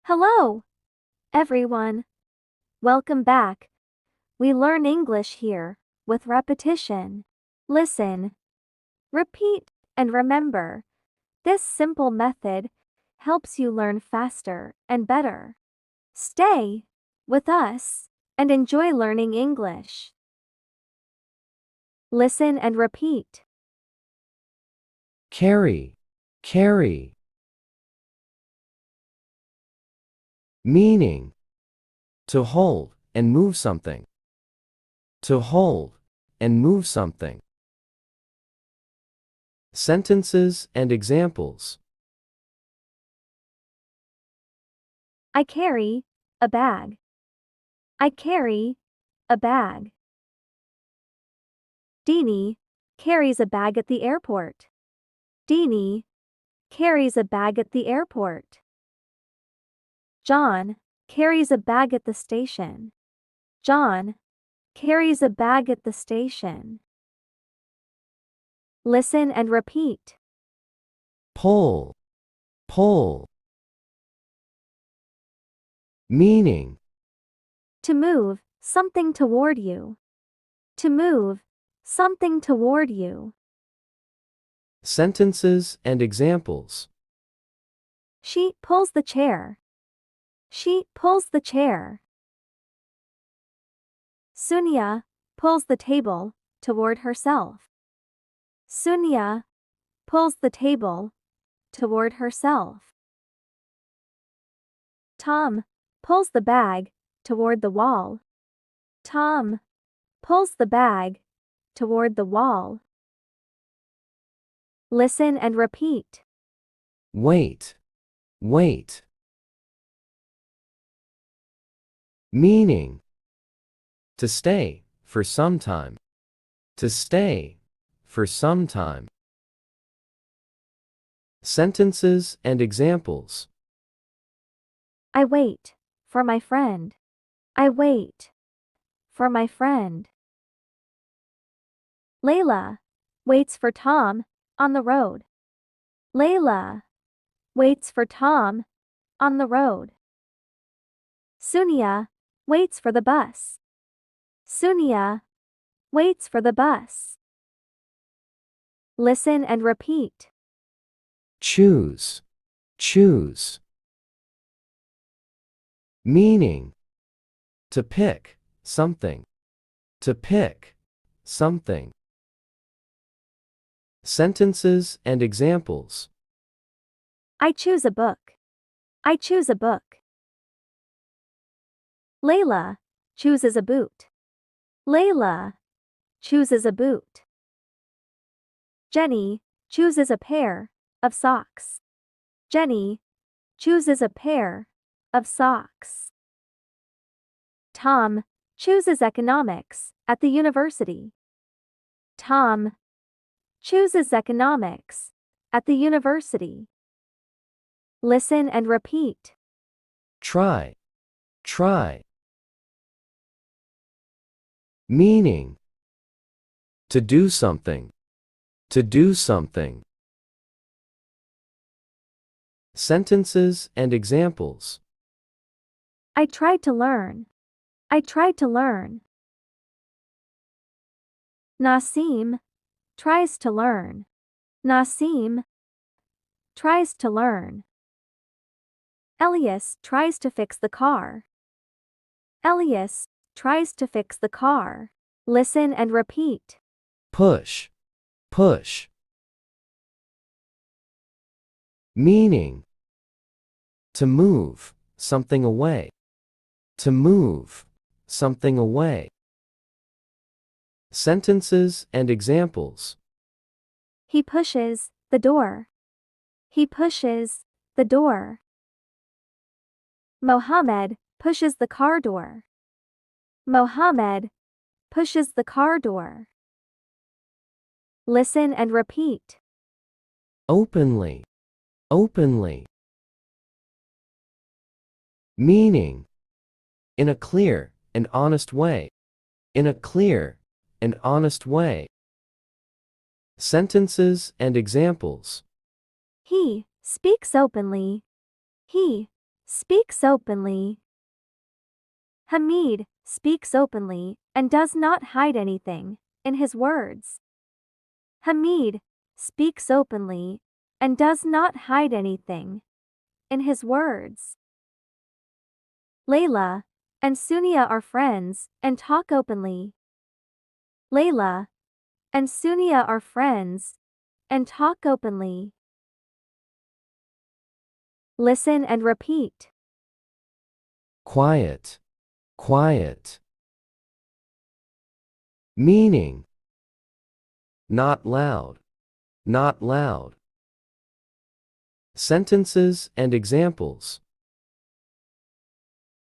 Hello, everyone. Welcome back. We learn English here with repetition. Listen, repeat, and remember. This simple method helps you learn faster and better. Stay with us and enjoy learning English. Listen and repeat. Carry, carry. Meaning, to hold and move something. To hold and move something. Sentences and examples. I carry a bag. I carry a bag. Deanie carries a bag at the airport. Deanie carries a bag at the airport. John carries a bag at the station. John carries a bag at the station. Listen and repeat. Pull, pull. Meaning, To move something toward you. To move something toward you. sentences and examples. She pulls the chair. She pulls the chair. Sunia pulls the table toward herself. Sunia pulls the table toward herself. Tom pulls the bag toward the wall. Tom pulls the bag toward the wall. Listen and repeat. Wait, wait. Meaning, to stay for some time. To stay for some time. Sentences and examples. I wait for my friend. I wait for my friend. Layla waits for Tom on the road. Layla waits for Tom on the road. Sunia waits for the bus. Sunia waits for the bus. Listen and repeat. Choose, choose. Meaning, to pick something. To pick something. Sentences and examples. I choose a book. I choose a book. Layla chooses a boot. Layla chooses a boot. Jenny chooses a pair of socks. Jenny chooses a pair of socks. Tom chooses economics at the university. Tom chooses economics at the university. Listen and repeat. Try, try. Meaning, to do something. To do something. Sentences and examples. I tried to learn. I tried to learn. Nasim tries to learn. Nasim tries to learn. Elias tries to fix the car. Elias tries to fix the car. Listen and repeat. Push, push. Meaning, to move something away. To move something away. Sentences and examples. He pushes the door. He pushes the door. Mohammed pushes the car door. Mohammed pushes the car door. Listen and repeat. Openly, openly. Meaning, in a clear and honest way. In a clear and honest way. Sentences and examples. He speaks openly. He speaks openly. Hamid speaks openly and does not hide anything in his words. Hamid speaks openly and does not hide anything in his words. Layla and Sunia are friends and talk openly. Layla and Sunia are friends and talk openly. Listen and repeat. Quiet, quiet. Meaning: not loud, not loud. Sentences and examples.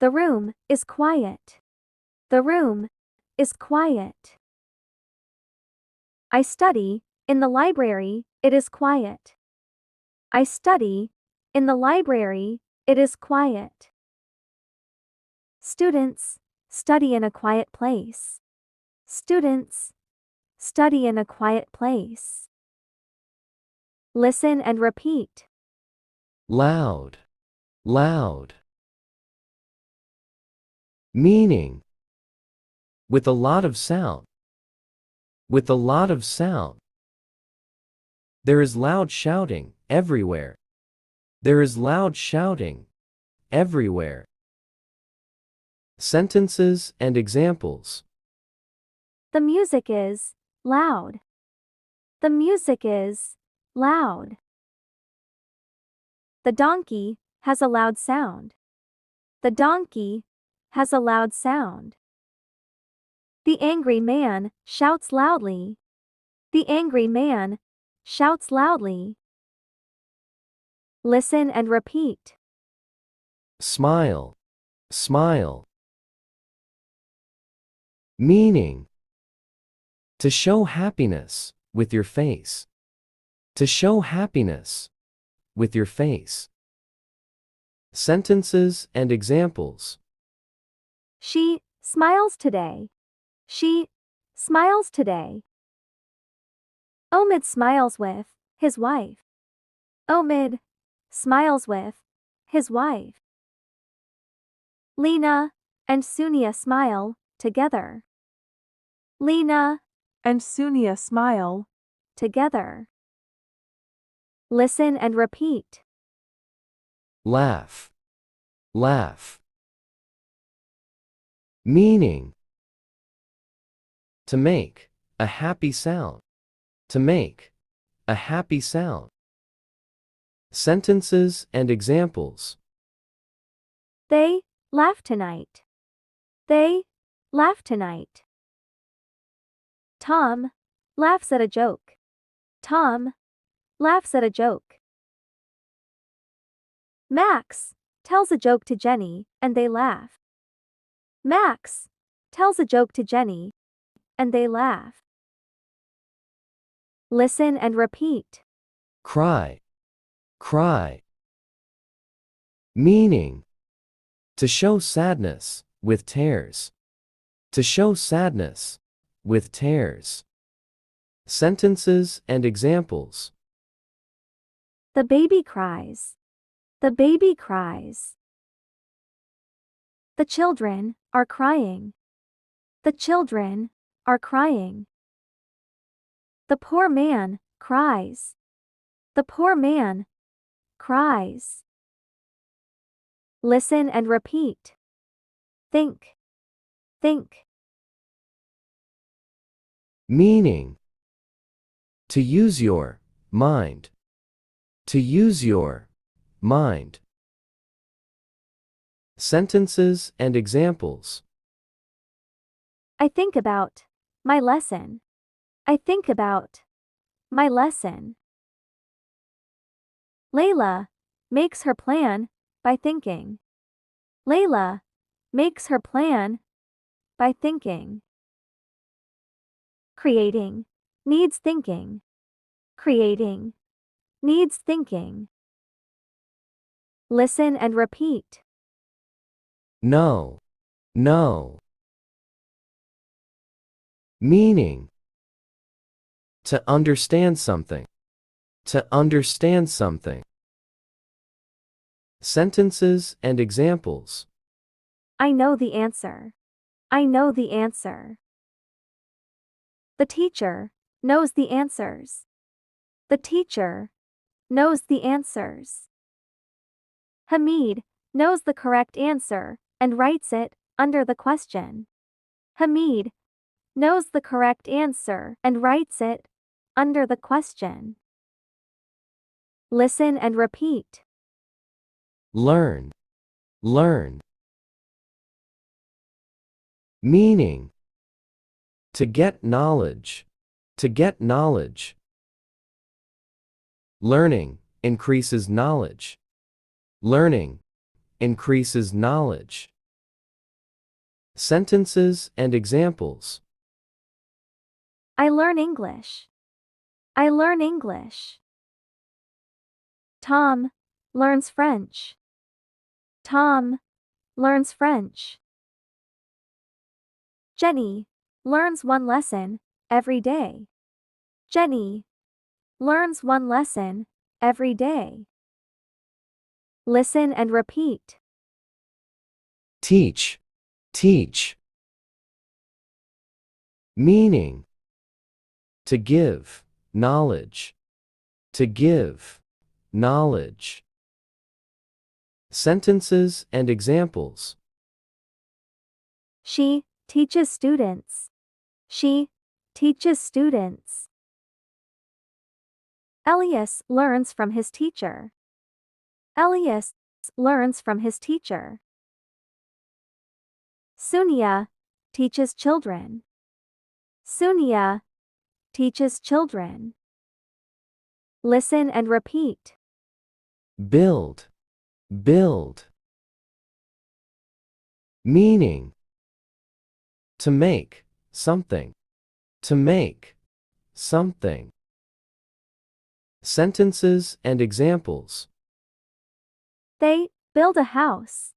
The room is quiet. The room is quiet. I study in the library, it is quiet. I study in the library, it is quiet. Students study in a quiet place. Students study in a quiet place. Listen and repeat. Loud, loud. Meaning: with a lot of sound. With a lot of sound. There is loud shouting everywhere. There is loud shouting everywhere. Sentences and examples. The music is loud. The music is loud. The donkey has a loud sound. The donkey has a loud sound. The angry man shouts loudly. The angry man shouts loudly. Listen and repeat. Smile, smile. Meaning: to show happiness with your face. To show happiness with your face. Sentences and examples. She smiles today. She smiles today. Omid smiles with his wife. Omid smiles with his wife. Lena and Sunia smile together. Lena and Sunia smile together. Listen and repeat. Laugh, laugh. Meaning: to make a happy sound. To make a happy sound. Sentences and examples. They laugh tonight. They laugh tonight. Tom laughs at a joke. Tom laughs at a joke. Max tells a joke to Jenny and they laugh. Max tells a joke to Jenny and they laugh. Listen and repeat. Cry, cry. Meaning: to show sadness with tears. To show sadness with tears. Sentences and examples. The baby cries. The baby cries. The children are crying. The children are crying. The poor man cries. The poor man cries. Listen and repeat. Think. Think. Meaning: to use your mind. To use your mind. Sentences and examples. I think about my lesson. I think about my lesson. Layla makes her plan by thinking. Layla makes her plan by thinking. Creating needs thinking. Creating needs thinking. Listen and repeat. No, no. Meaning: to understand something. To understand something. Sentences and examples. I know the answer. I know the answer. The teacher knows the answers. The teacher knows the answers. Hamid knows the correct answer and writes it under the question. Hamid knows the correct answer and writes it under the question. Listen and repeat. Learn. Learn. Meaning. To get knowledge. To get knowledge. Learning increases knowledge. Learning increases knowledge. Sentences and examples. I learn English. I learn English. Tom learns French. Tom learns French. Jenny learns one lesson every day. Jenny learns one lesson every day. Listen and repeat. Teach. Teach. Meaning. To give knowledge. To give knowledge. Sentences and examples. She teaches students. She teaches students. Elias learns from his teacher. Elias learns from his teacher. Sunia teaches children. Sunia teaches children. Listen and repeat. Build. Build. Meaning. To make something. To make something. Sentences and examples. They build a house.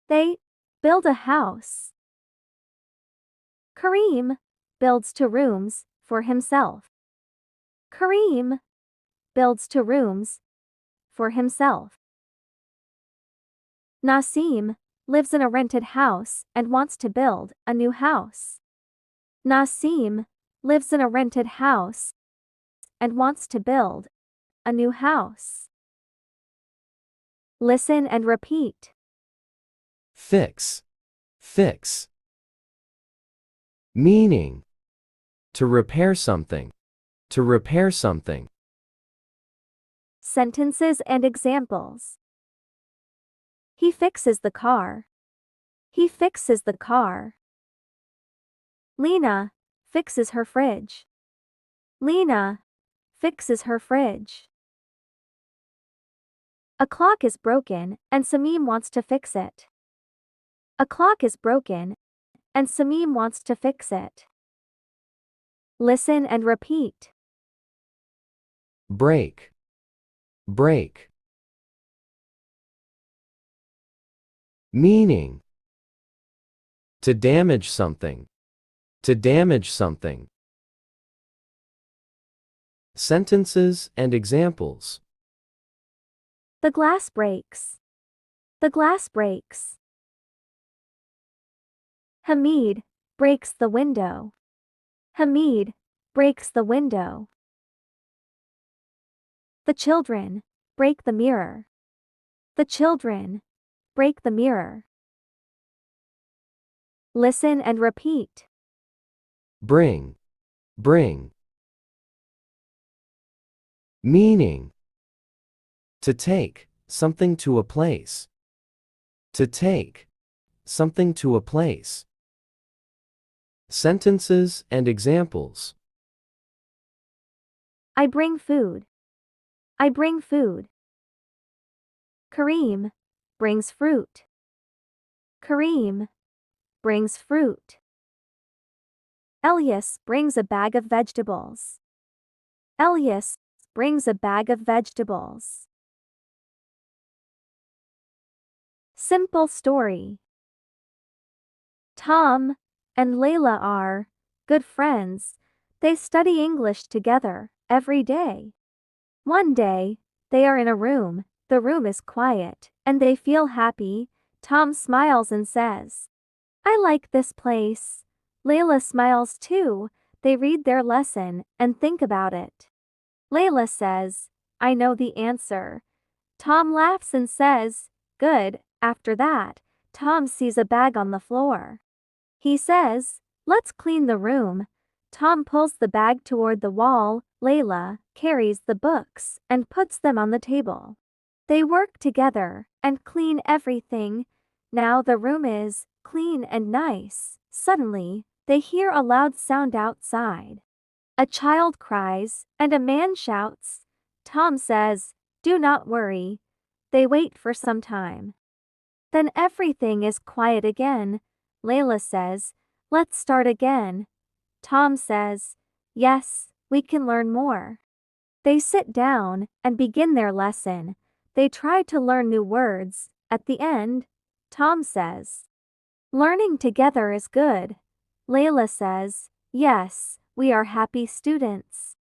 They build a house. Kareem builds 2 rooms for himself. Kareem builds 2 rooms for himself. Nasim lives in a rented house and wants to build a new house. Nasim lives in a rented house and wants to build a new house. Listen and repeat. Fix. Fix. Meaning. To repair something. To repair something. Sentences and examples. He fixes the car. He fixes the car. Lena fixes her fridge. Lena fixes her fridge. A clock is broken and Samim wants to fix it. A clock is broken and Samim wants to fix it. Listen and repeat. Break. Break. Meaning. To damage something. To damage something. Sentences and examples. The glass breaks. The glass breaks. Hamid breaks the window. Hamid breaks the window. The children break the mirror. The children break the mirror. Listen and repeat. Bring. Bring. Meaning. To take something to a place. To take something to a place. Sentences and examples. I bring food. I bring food. Kareem brings fruit. Kareem brings fruit. Elias brings a bag of vegetables. Elias brings a bag of vegetables. Simple story. Tom and Layla are good friends. They study English together every day. One day, they are in a room, The room is quiet, and they feel happy. Tom smiles and says, I like this place. Layla smiles too. They read their lesson and think about it. Layla says, I know the answer. Tom laughs and says, good. After that, Tom sees a bag on the floor. He says, let's clean the room. Tom pulls the bag toward the wall. Layla carries the books and puts them on the table. They work together and clean everything. Now the room is clean and nice. Suddenly, they hear a loud sound outside. A child cries, and a man shouts. Tom says, do not worry. They wait for some time. Then everything is quiet again. Layla says, let's start again. Tom says, yes, we can learn more. They sit down and begin their lesson. They try to learn new words. At the end, Tom says, learning together is good. Layla says, yes, we are happy students.